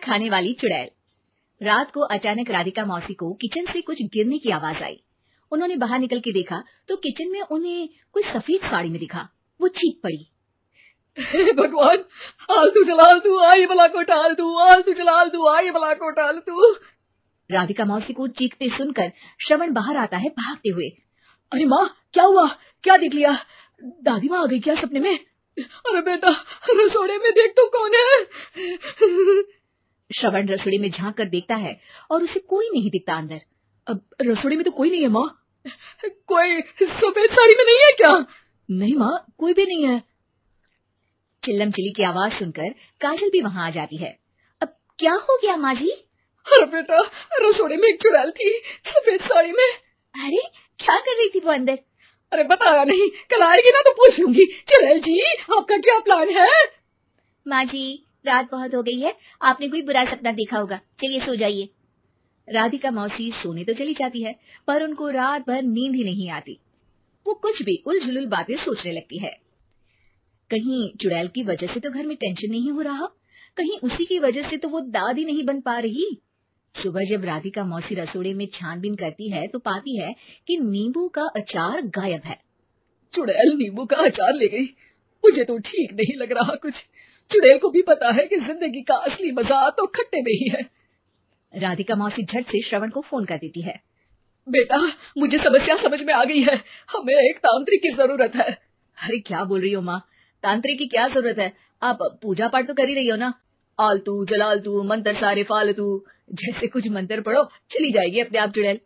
खाने वाली चुड़ैल। रात को अचानक राधिका मौसी को किचन से कुछ गिरने की आवाज आई। उन्होंने बाहर निकल के देखा तो किचन में उन्हें कोई सफेद साड़ी में दिखा। वो चीख पड़ी, हे भगवान, आलतू जलाल तू आई भला को टाल तू, आलतू जलाल तू आई भला को टाल तू। राधिका मौसी को चीखते सुनकर श्रवण बाहर आता है भागते हुए। अरे माँ, क्या हुआ? क्या देख लिया? दादी माँ आ गई क्या सपने में? अरे बेटा, रसोड़े में देख तो कौन है? श्रवण रसोड़ी में झांक कर देखता है और उसे कोई नहीं दिखता अंदर। अब रसोड़ी में तो कोई नहीं है माँ। कोई सफेद साड़ी में नहीं है क्या? नहीं माँ, कोई भी नहीं है। चिल्लम चिल्ली की आवाज सुनकर काजल भी वहां आ जाती है। अब क्या हो गया माँ जी? अरे बेटा, रसोड़ी में एक चुड़ैल थी सफेद साड़ी में। अरे क्या कर रही थी वो अंदर? अरे बताया नहीं, कल आएगी ना तो पूछ लूंगी। चुड़ैल जी, आपका क्या प्लान है? माँ जी, रात बहुत हो गई है, आपने कोई बुरा सपना देखा होगा, चलिए सो जाइए। राधिका मौसी सोने तो चली जाती है पर उनको रात भर नींद ही नहीं आती। वो कुछ भी उलझुल बातें सोचने लगती है। कहीं चुड़ैल की वजह से तो घर में टेंशन नहीं हो रहा, कहीं उसी की वजह से तो वो दादी नहीं बन पा रही। सुबह जब राधिका मौसी रसोड़े में छानबीन करती है तो पाती है कि नींबू का अचार गायब है। चुड़ैल नींबू का अचार ले गई? मुझे तो ठीक नहीं लग रहा कुछ। चुड़ैल को भी पता है कि जिंदगी का असली मजा तो खट्टे में ही है। राधिका मौसी झट से श्रवण को फोन कर देती है। बेटा, मुझे समस्या समझ में आ गई है, हमें एक तांत्रिक की जरूरत है। अरे क्या बोल रही हो माँ, तांत्रिक की क्या जरूरत है? आप पूजा पाठ तो कर ही रही हो ना। आलतू जलालतू मंत्र सारे फालतू जैसे कुछ मंत्र पढ़ो, चली जाएगी अपने आप चुड़ैल।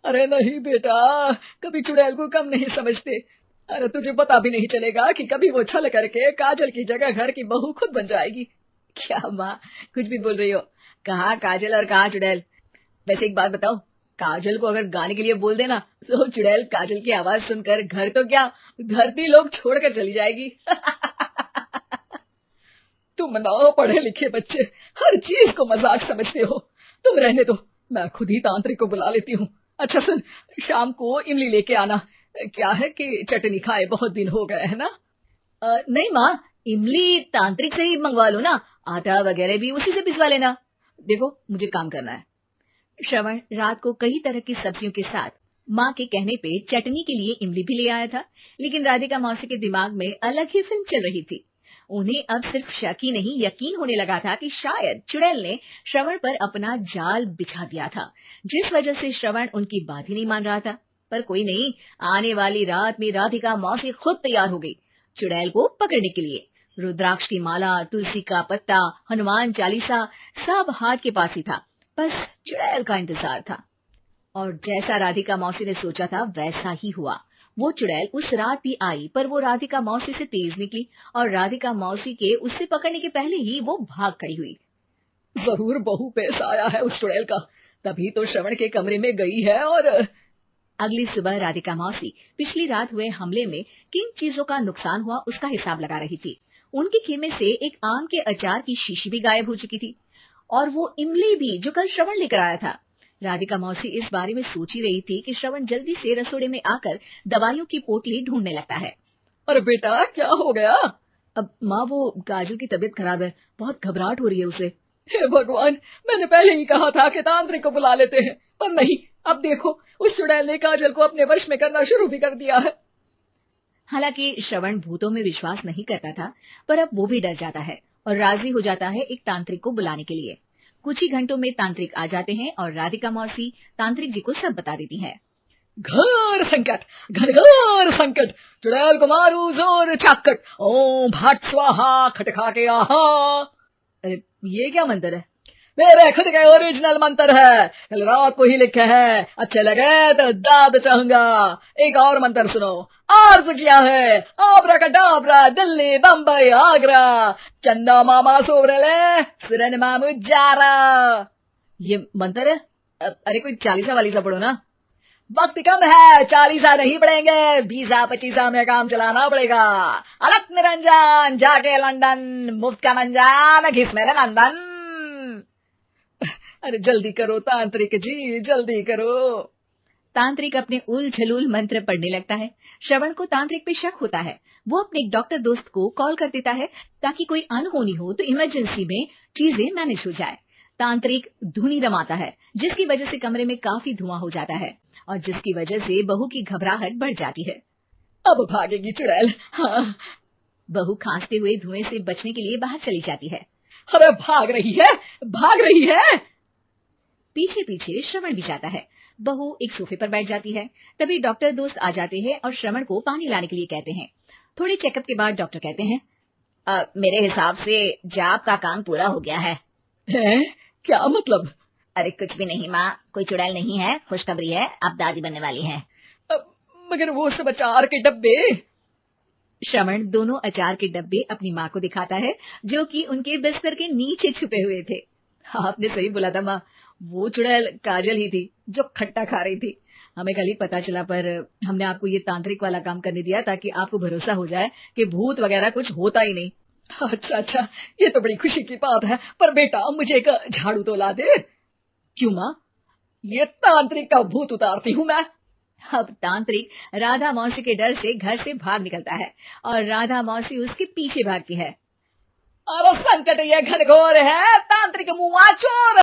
अरे नहीं बेटा, कभी चुड़ैल को कम नहीं समझते। अरे तुझे पता भी नहीं चलेगा कि कभी वो छल करके काजल की जगह घर की बहू खुद बन जाएगी। क्या माँ, कुछ भी बोल रही हो? कहाँ काजल और कहाँ चुड़ैल? वैसे एक बात बताओ, काजल को अगर गाने के लिए बोल देना तो चुड़ैल काजल की आवाज सुनकर घर तो क्या धरती लोग छोड़कर चली जाएगी। तुम ना पढ़े लिखे बच्चे हर चीज को मजाक समझते हो। तुम रहने दो, मैं खुद ही तांत्रिक को बुला लेती हूँ। अच्छा सुन, शाम को इमली लेके आना। क्या है कि चटनी खाए बहुत दिन हो गए है ना? नहीं माँ, इमली तांत्रिक से ही मंगवा लो ना, आटा वगैरह भी उसी से पिसवा लेना। देखो मुझे काम करना है। श्रवण रात को कई तरह की सब्जियों के साथ माँ के कहने पे चटनी के लिए इमली भी ले आया था, लेकिन राधिका मौसी के दिमाग में अलग ही फिल्म चल रही थी। उन्हें अब सिर्फ शक ही नहीं यकीन होने लगा था कि शायद चुड़ैल ने श्रवण पर अपना जाल बिछा दिया था, जिस वजह से श्रवण उनकी बात ही नहीं मान रहा था। पर कोई नहीं, आने वाली रात में राधिका मौसी खुद तैयार हो गई चुड़ैल को पकड़ने के लिए। रुद्राक्ष की माला, तुलसी का पत्ता, हनुमान चालीसा सब हाथ के पास ही था, बस चुड़ैल का इंतजार था। और जैसा राधिका मौसी ने सोचा था वैसा ही हुआ। वो चुड़ैल उस रात भी आई, पर वो राधिका मौसी से तेज निकली और राधिका मौसी के उससे पकड़ने के पहले ही वो भाग खड़ी हुई। जरूर बहू पेश आया है उस चुड़ैल का, तभी तो श्रवण के कमरे में गई है। और अगली सुबह राधिका मौसी पिछली रात हुए हमले में किन चीजों का नुकसान हुआ उसका हिसाब लगा रही थी। उनके खेमे से एक आम के अचार की शीशी भी गायब हो चुकी थी और वो इमली भी जो कल श्रवण लेकर आया था। राधिका मौसी इस बारे में सोच ही रही थी कि श्रवण जल्दी से रसोड़े में आकर दवाइयों की पोटली ढूंढने लगता है। अरे बेटा, क्या हो गया? अब माँ, वो काजल की तबीयत खराब है, बहुत घबराहट हो रही है उसे। हे भगवान, मैंने पहले ही कहा था कि तांत्रिक को बुला लेते हैं, पर नहीं, अब देखो उस चुड़ैल ने काजल को अपने वश में करना शुरू भी कर दिया है। हालांकि श्रवण भूतों में विश्वास नहीं करता था, पर अब वो भी डर जाता है और राजी हो जाता है एक तांत्रिक को बुलाने के लिए। कुछ ही घंटों में तांत्रिक आ जाते हैं और राधिका मौसी तांत्रिक जी को सब बता देती है। घर संकट, घनघोर संकट, चुड़ैल को मारू जोर चाकट, ओम भट स्वाहा खटखा के आहा। अरे ये क्या मंत्र है? मेरे खुद के ओरिजिनल मंत्र है, कल रात को ही लिखे हैं, अच्छे लगे तो दाद चाहूंगा। एक और मंत्र सुनो। अर्ज किया है आब्राकडाब्रा, दिल्ली बम्बई आगरा, चंदा मामा सोवरले सिरन मामू जारा। ये मंत्र है? अरे कोई चालीसा वालीसा पढ़ो ना। वक्त कम है, 40 नहीं पड़ेंगे, 20-25 में काम चलाना पड़ेगा। अलग निरंजन जाके लंदन, मुफ्त का मंजान घिस मेरे नंदन। अरे जल्दी करो तांत्रिक जी, जल्दी करो। तांत्रिक अपने उल-झलूल मंत्र पढ़ने लगता है। श्रवण को तांत्रिक पे शक होता है। वो अपने एक डॉक्टर दोस्त को कॉल कर देता है ताकि कोई अनहोनी हो तो इमरजेंसी में चीजें मैनेज हो जाए। तांत्रिक धुनी रमाता है, जिसकी वजह से कमरे में काफी धुआं हो जाता है और जिसकी वजह से बहू की घबराहट बढ़ जाती है। अब भागेगी चुड़ैल। हाँ। बहू खांसते हुए धुएं से बचने के लिए बाहर चली जाती है। अरे भाग रही है, भाग रही है। पीछे पीछे श्रवण भी जाता है। बहू एक सोफे पर बैठ जाती है। तभी डॉक्टर दोस्त आ जाते हैं और श्रवण को पानी लाने के लिए कहते हैं। थोड़े चेकअप के बाद डॉक्टर कहते हैं, मेरे हिसाब से जाप का काम पूरा हो गया है। क्या मतलब? अरे कुछ भी नहीं माँ, कोई चुड़ैल नहीं है, खुशखबरी है, अब दादी बनने वाली है। मगर वो सब अचार के डब्बे। श्रवण दोनों अचार के डब्बे अपनी माँ को दिखाता है, जो कि उनके बिस्तर के नीचे छुपे हुए थे। आपने सही बोला था माँ, वो चुड़ैल काजल ही थी जो खट्टा खा रही थी। हमें कल ही पता चला, पर हमने आपको ये तांत्रिक वाला काम करने दिया ताकि आपको भरोसा हो जाए कि भूत वगैरह कुछ होता ही नहीं। अच्छा, ये तो बड़ी खुशी की बात है। पर बेटा मुझे एक झाड़ू तो ला दे। क्यों माँ? ये तांत्रिक का भूत उतारती हूँ मैं। अब तांत्रिक राधा मौसी के डर से घर से भाग निकलता है और राधा मौसी उसके पीछे भागती है। अरे संकट ये घनघोर है, तांत्रिक मुआ चोर